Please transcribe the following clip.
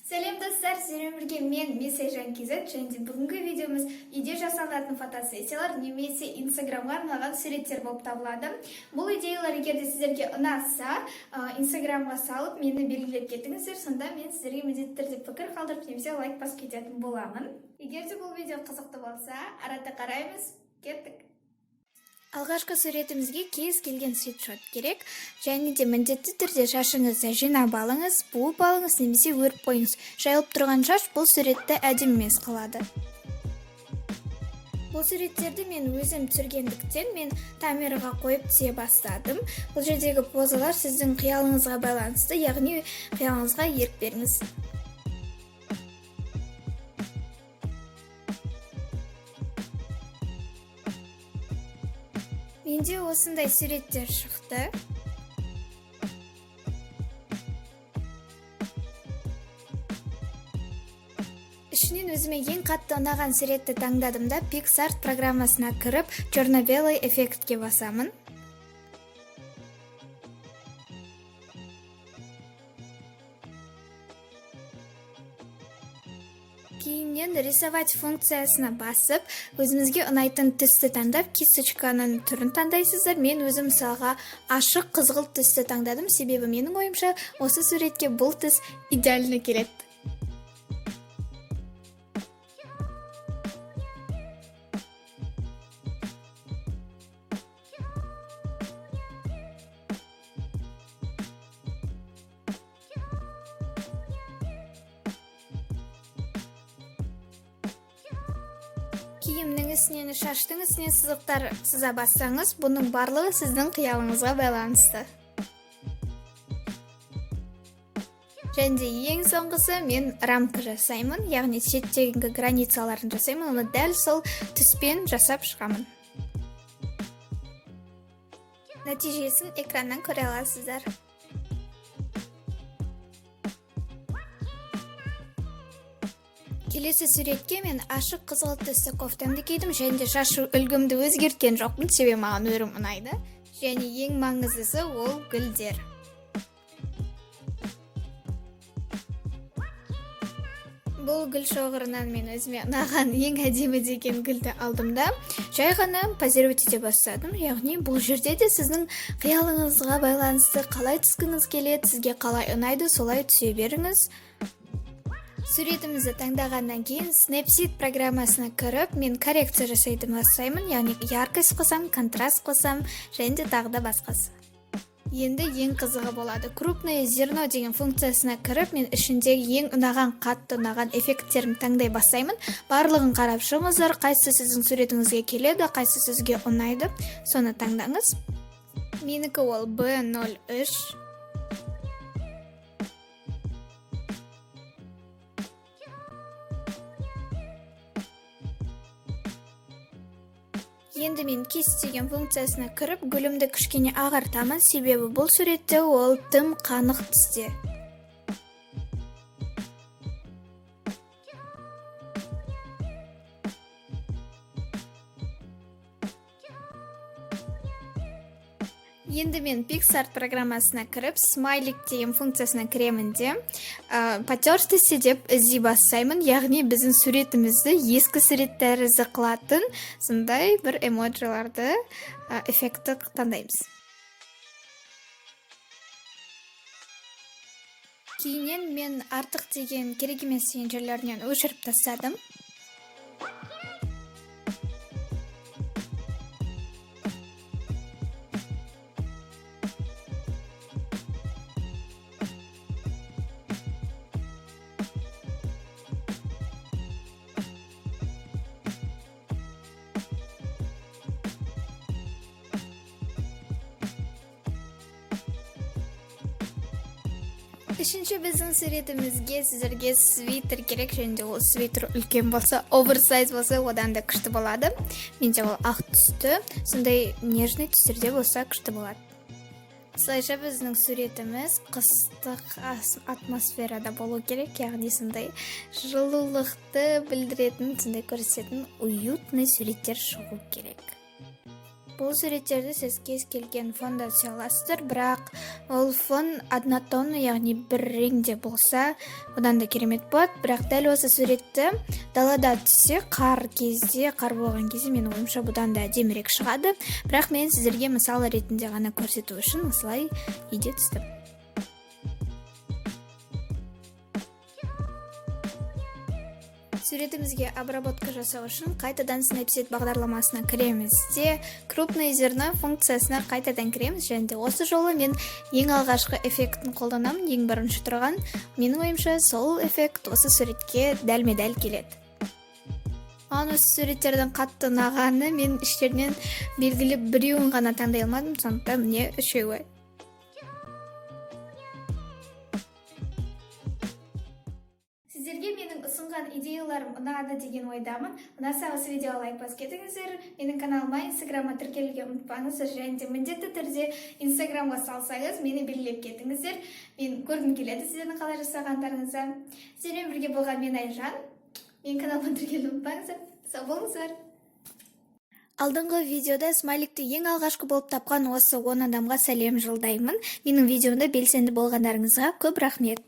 Сәлем достар, сіздермен бірге мен Месайжан Кизет, және бүгінгі видеомыз үйде жасалатын фотосессиялар немесе инстаграмға арналған суреттер болып табылады. Бұл идеялар егер де сіздерге ұнаса, инстаграмға салып мені белгілеп кетіңіздер, сонда мен сіздерге міндетті түрде пікір қалдырып немесе лайк басып кететін боламын. Егер де бұл видео қызықты болса, арада қараймыз, кеттік. Алғашқы суретімізге кез келген свитшот керек, және де міндетті түрде шашыңызды жинап алыңыз, буып алыңыз немесе өріп қойыңыз. Жайылып тұрған шаш бұл суретті әдемі емес қылады. Бұл суреттерді мен өзім түсіргендіктен мен камераға қойып түсе бастадым. Бұл жердегі позалар сіздің қиялыңызға байланысты, яғни қиялыңызға ерік беріңіз. Менде осындай суреттер шықты. Ішінен өзіме ең қатты ұнаған суретті таңдадым да PicsArt программасына кіріп, черно-белый эффектке басамын. Кейіннен рисовать функциясына басып, өзімізге ұнайтын түсті таңдап, кисточканың түрін таңдайсыздар. Мен өзім мысалға ашық қызғылт түсті таңдадым, себебі менің ойымша осы суретке бұл түс идеально келеді. Киімнің үстінен, шаштың үстінен сызықтар сыза бассаңыз, бұның барлығы сіздің қиялыңызға байланысты. Және ең соңғысы мен рамка жасаймын, яғни шеттегі границаларын жасаймын, оны дәл сол түспен жасап шығамын. Нәтижесін экраннан көре аласыздар. Келесі суретке мен ашық қызғылт түсті кофтамды кидім, және де шаш үлгімді өзгерткен жоқпын, себебі маған өрім ұнайды. Және ең маңыздысы ол гүлдер. Бұл гүл шоғырынан мен өзіме ұнаған ең әдемі деген гүлді алдым да, жай ғана позировать ете бастадым. Яғни бұл жерде де сіздің қиялыңызға байланысты қалай түскіңіз келеді, сізге қалай ұнайды, солай түсе беріңіз. Суретімізді таңдағаннан кейін Snapseed программасына кіріп, мен коррекция жасайды бастаймын, яғни яркость қосам, контраст қосам, және де тағы да басқасы. Енді ең қызығы болады. Крупное зерно деген функциясына кіріп, мен ішіндегі ең ұнаған, қатты ұнаған эффекттерін таңдай бастаймын. Барлығын қарап шығыңыздар, қайсы сіздің суретіңізге келеді, қайсы сізге ұнайды, соны таңдаңыз. Менікі ол B03. Енді мен кест деген функциясына кіріп, гүлімді кішкене ағартамын, себебі бұл суретте ол тым қанық түсте. Енді мен PicsArt программасына кіріп, смайлик деген функциясына кіремін де, потертости деп іздей бастаймын, яғни біздің суретімізді ескі сурет тәрізді қылатын сондай бір эмоджиларды, эффектті таңдаймыз. Кейіннен мен артық деген керек емес деген жерлерінен өшіріп тастадым. Үшінші біздің суретімізге сіздерге свитер керек, және де ол свитер үлкен болса, оверсайз болса, одан да күшті болады. Менде ол ақ түсті, сондай нежный түстерде болса күшті болады. Осылайша біздің суретіміз қыстық атмосферада болу керек, яғни сондай жылулықты білдіретін, сондай көрсететін уютный суреттер шығу керек. Бұл суреттерді сіз кез келген фонда түсе аласыздар, бірақ ол фон однотонный, яғни бір реңде болса, одан да керемет болады. Бірақ дәл осы суретті далада түссе, қар болған кезде менің ойымша бұдан да әдемірек шығады. Бірақ мен сіздерге мысал ретінде ғана көрсету үшін осылай иде түстім. Суретімізге обработка жасау үшін қайтадан Snapseed бағдарламасына кіреміз де крупное зерно функциясына қайтадан кіреміз, және де осы жолы мен ең алғашқы эффектін қолданамын. Ең бірінші тұрған, менің ойымша сол эффект осы суретке дәлме-дәл келеді. Маған осы суреттердің қатты ұнағаны, мен іштерінен белгілі біреуін ғана таңдай алмадым, сондықтан міне үшеуі. Сіздерге менің ұсынған идеяларым ұнады деген ойдамын. Ұнаса осы видеоға лайк басып кетіңіздер. Менің каналыма Инстаграмға тіркелуге ұмытпаңыздар, және де міндетті түрде Инстаграмға салсаңыз, мені белгілеп кетіңіздер. Мен көргім келеді сіздердің қалай жасағандарыңызды. Сіздермен бірге болған мен Айжан. Менің каналыма тіркелуге ұмытпаңыздар. Сау болыңыздар. Алдыңғы видеода смайликті ең алғашқы болып тапқан осы 10 адамға сәлем жолдаймын. Менің видеомда белсенді болғандарыңызға көп рахмет.